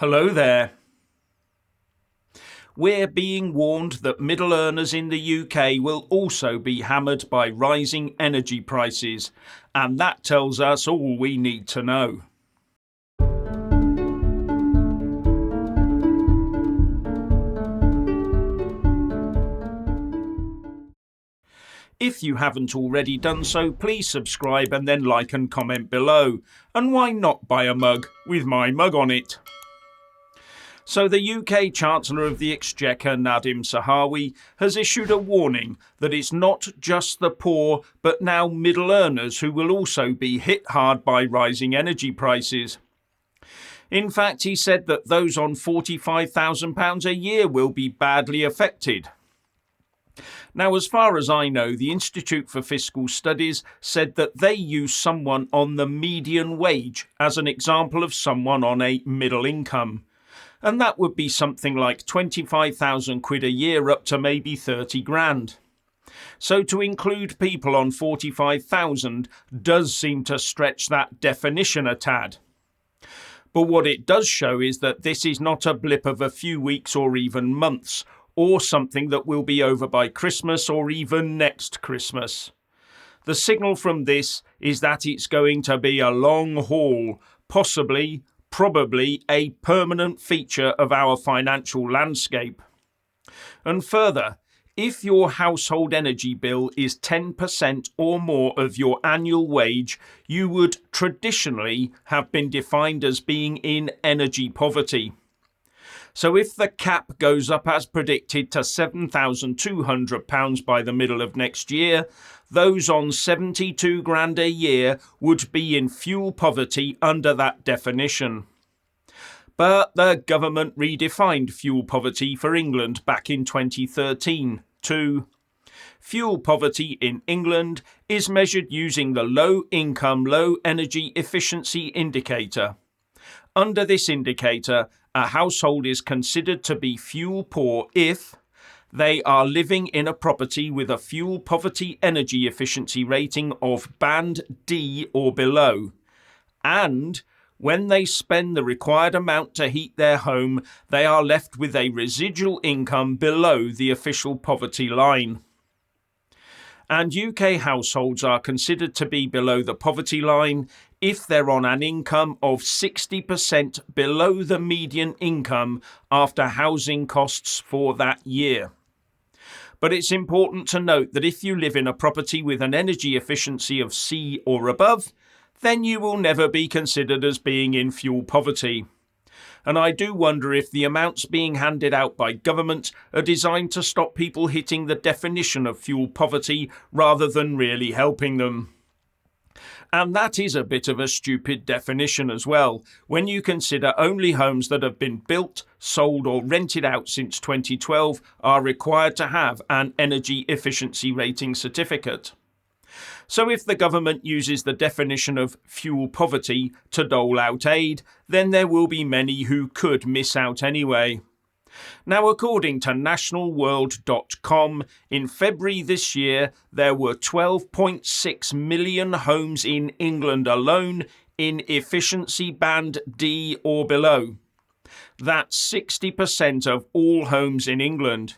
Hello there. We're being warned that middle earners in the UK will also be hammered by rising energy prices, and that tells us all we need to know. If you haven't already done so, please subscribe and then like and comment below. And why not buy a mug with my mug on it? So the UK Chancellor of the Exchequer, Nadhim Zahawi, has issued a warning that it's not just the poor but now middle earners who will also be hit hard by rising energy prices. In fact, he said that those on £45,000 a year will be badly affected. Now, as far as I know, the Institute for Fiscal Studies said that they use someone on the median wage as an example of someone on a middle income. And that would be something like 25,000 quid a year up to maybe 30 grand. So to include people on 45,000 does seem to stretch that definition a tad. But what it does show is that this is not a blip of a few weeks or even months, or something that will be over by Christmas or even next Christmas. The signal from this is that it's going to be a long haul, probably a permanent feature of our financial landscape. And further, if your household energy bill is 10% or more of your annual wage, you would traditionally have been defined as being in energy poverty. So if the cap goes up as predicted to £7,200 by the middle of next year, those on 72 grand a year would be in fuel poverty under that definition. But the government redefined fuel poverty for England back in 2013 to fuel poverty in England is measured using the Low Income, Low Energy Efficiency Indicator. Under this indicator, a household is considered to be fuel poor if they are living in a property with a fuel poverty energy efficiency rating of band D or below, and when they spend the required amount to heat their home, they are left with a residual income below the official poverty line. And UK households are considered to be below the poverty line if they're on an income of 60% below the median income after housing costs for that year. But it's important to note that if you live in a property with an energy efficiency of C or above, then you will never be considered as being in fuel poverty. And I do wonder if the amounts being handed out by government are designed to stop people hitting the definition of fuel poverty rather than really helping them. And that is a bit of a stupid definition as well, when you consider only homes that have been built, sold or rented out since 2012 are required to have an energy efficiency rating certificate. So if the government uses the definition of fuel poverty to dole out aid, then there will be many who could miss out anyway. Now, according to nationalworld.com, in February this year, there were 12.6 million homes in England alone in efficiency band D or below. That's 60% of all homes in England.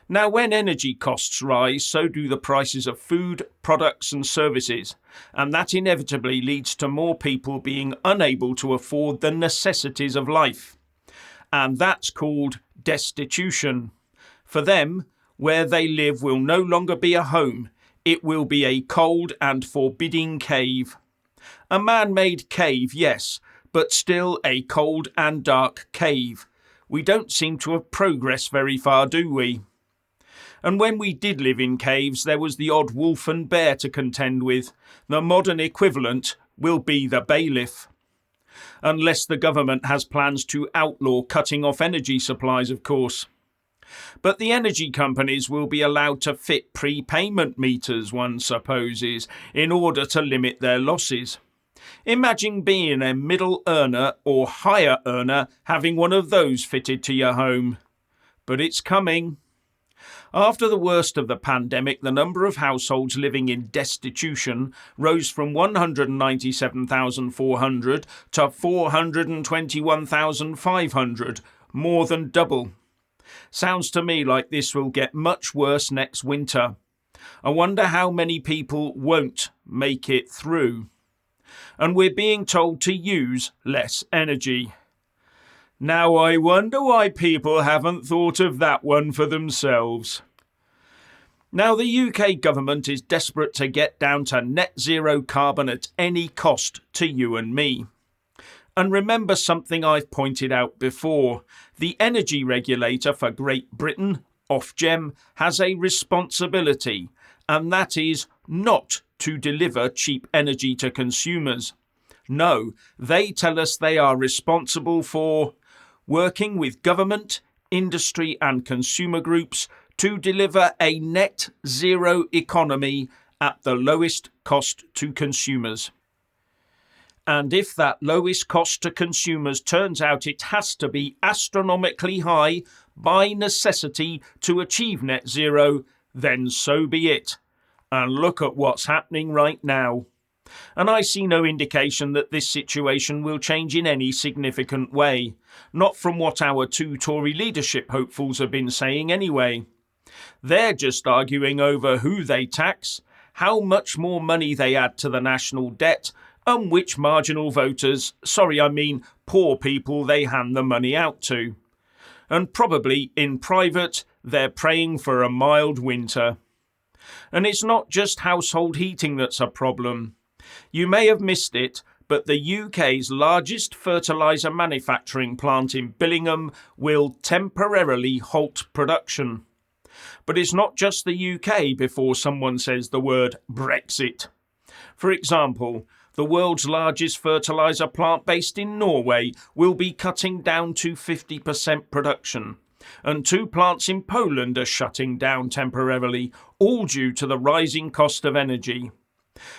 Now, when energy costs rise, so do the prices of food, products and services, and that inevitably leads to more people being unable to afford the necessities of life. And that's called destitution. For them, where they live will no longer be a home, it will be a cold and forbidding cave. A man-made cave, yes, but still a cold and dark cave. We don't seem to have progressed very far, do we? And when we did live in caves, there was the odd wolf and bear to contend with. The modern equivalent will be the bailiff. Unless the government has plans to outlaw cutting off energy supplies, of course. But the energy companies will be allowed to fit prepayment meters, one supposes, in order to limit their losses. Imagine being a middle earner or higher earner having one of those fitted to your home. But it's coming. After the worst of the pandemic, the number of households living in destitution rose from 197,400 to 421,500, more than double. Sounds to me like this will get much worse next winter. I wonder how many people won't make it through. And we're being told to use less energy. Now I wonder why people haven't thought of that one for themselves. Now the UK government is desperate to get down to net zero carbon at any cost to you and me. And remember something I've pointed out before. The energy regulator for Great Britain, Ofgem, has a responsibility, and that is not to deliver cheap energy to consumers. No, they tell us they are responsible for working with government, industry and consumer groups to deliver a net zero economy at the lowest cost to consumers. And if that lowest cost to consumers turns out it has to be astronomically high by necessity to achieve net zero, then so be it. And look at what's happening right now. And I see no indication that this situation will change in any significant way. Not from what our two Tory leadership hopefuls have been saying anyway. They're just arguing over who they tax, how much more money they add to the national debt, and which marginal voters, poor people, they hand the money out to. And probably in private, they're praying for a mild winter. And it's not just household heating that's a problem. You may have missed it, but the UK's largest fertilizer manufacturing plant in Billingham will temporarily halt production. But it's not just the UK before someone says the word Brexit. For example, the world's largest fertilizer plant based in Norway will be cutting down to 50% production. And 2 plants in Poland are shutting down temporarily, all due to the rising cost of energy.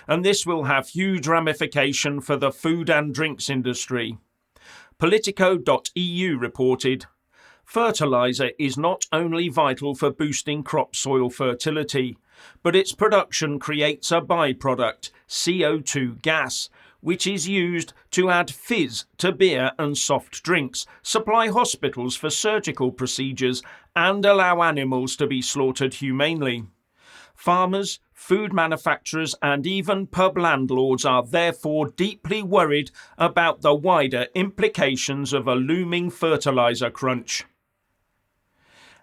And this will have huge ramification for the food and drinks industry. Politico.eu reported, fertilizer is not only vital for boosting crop soil fertility, but its production creates a byproduct, CO2 gas, which is used to add fizz to beer and soft drinks, supply hospitals for surgical procedures, and allow animals to be slaughtered humanely. Farmers, food manufacturers, and even pub landlords are therefore deeply worried about the wider implications of a looming fertilizer crunch.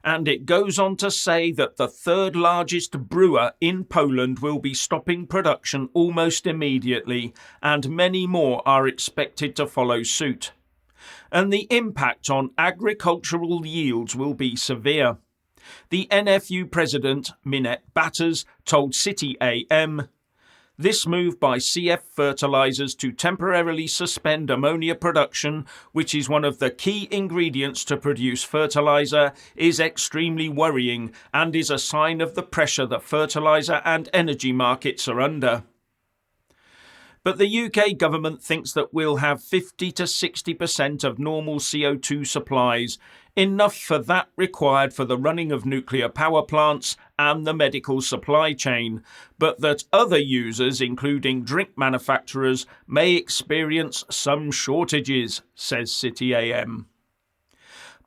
And it goes on to say that the 3rd largest brewer in Poland will be stopping production almost immediately, and many more are expected to follow suit. And the impact on agricultural yields will be severe. The NFU president, Minette Batters, told City AM, this move by CF Fertilizers to temporarily suspend ammonia production, which is one of the key ingredients to produce fertilizer, is extremely worrying and is a sign of the pressure the fertilizer and energy markets are under. But the UK government thinks that we'll have 50 to 60% of normal CO2 supplies, enough for that required for the running of nuclear power plants and the medical supply chain, but that other users, including drink manufacturers, may experience some shortages, says City AM.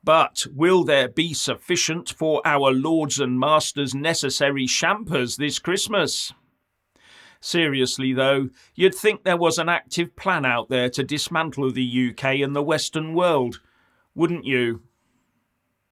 But will there be sufficient for our lords and masters' necessary champers this Christmas? Seriously though, you'd think there was an active plan out there to dismantle the UK and the Western world, wouldn't you?